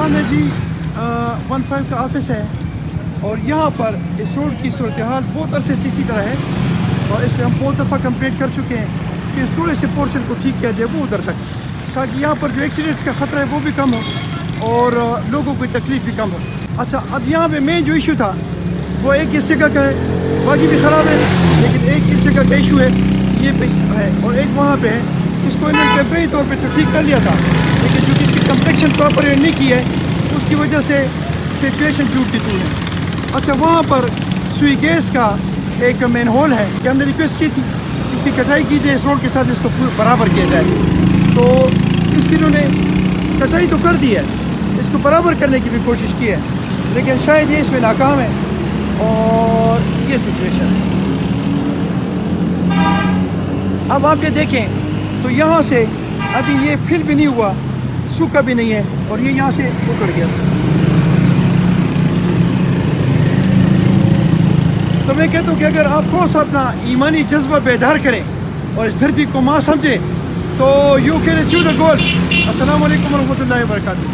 سامنے جی 15 کا آفس ہے، اور یہاں پر اس روڈ کی صورتحال بہت عرصے سے اسی طرح ہے، اور اس پہ ہم بہت دفعہ کمپلینٹ کر چکے ہیں کہ اس تھوڑے سے پورشن کو ٹھیک کیا جائے وہ ادھر تک، تاکہ یہاں پر جو ایکسیڈنٹس کا خطرہ ہے وہ بھی کم ہو اور لوگوں کو تکلیف بھی کم ہو۔ اچھا، اب یہاں پہ مین جو ایشو تھا وہ ایک اس جگہ کا ہے، باقی بھی خراب ہے، لیکن ایک اس جگہ کا ایشو ہے یہ پہ ہے، اور ایک وہاں پہ ہے۔ اس کو انہوں نے ٹیمپریری طور پہ تو ٹھیک کر لیا تھا، لیکن چونکہ اس کی کمپلیکشن پراپر نہیں کی ہے اس کی وجہ سے سچویشن ٹوٹ کی ٹوٹ ہے۔ اچھا، وہاں پر سوئی گیس کا ایک مین ہول ہے کہ ہم نے ریکویسٹ کی تھی اس کی کٹائی کی جائے، اس روڈ کے ساتھ اس کو برابر کیا جائے، تو اس کی انہوں نے کٹائی تو کر دی ہے، اس کو برابر کرنے کی بھی کوشش کی ہے، لیکن شاید یہ اس میں ناکام ہے، اور یہ سچویشن ہے۔ اب آپ یہ دیکھیں تو یہاں سے ابھی یہ فل بھی نہیں ہوا، سوکھا بھی نہیں ہے، اور یہ یہاں سے اکڑ گیا۔ تو میں کہتا ہوں کہ اگر آپ تھوڑا سا اپنا ایمانی جذبہ بیدار کریں اور اس دھرتی کو ماں سمجھیں تو یو کین اچیو دا گول۔ السلام علیکم ورحمۃ اللہ وبرکاتہ۔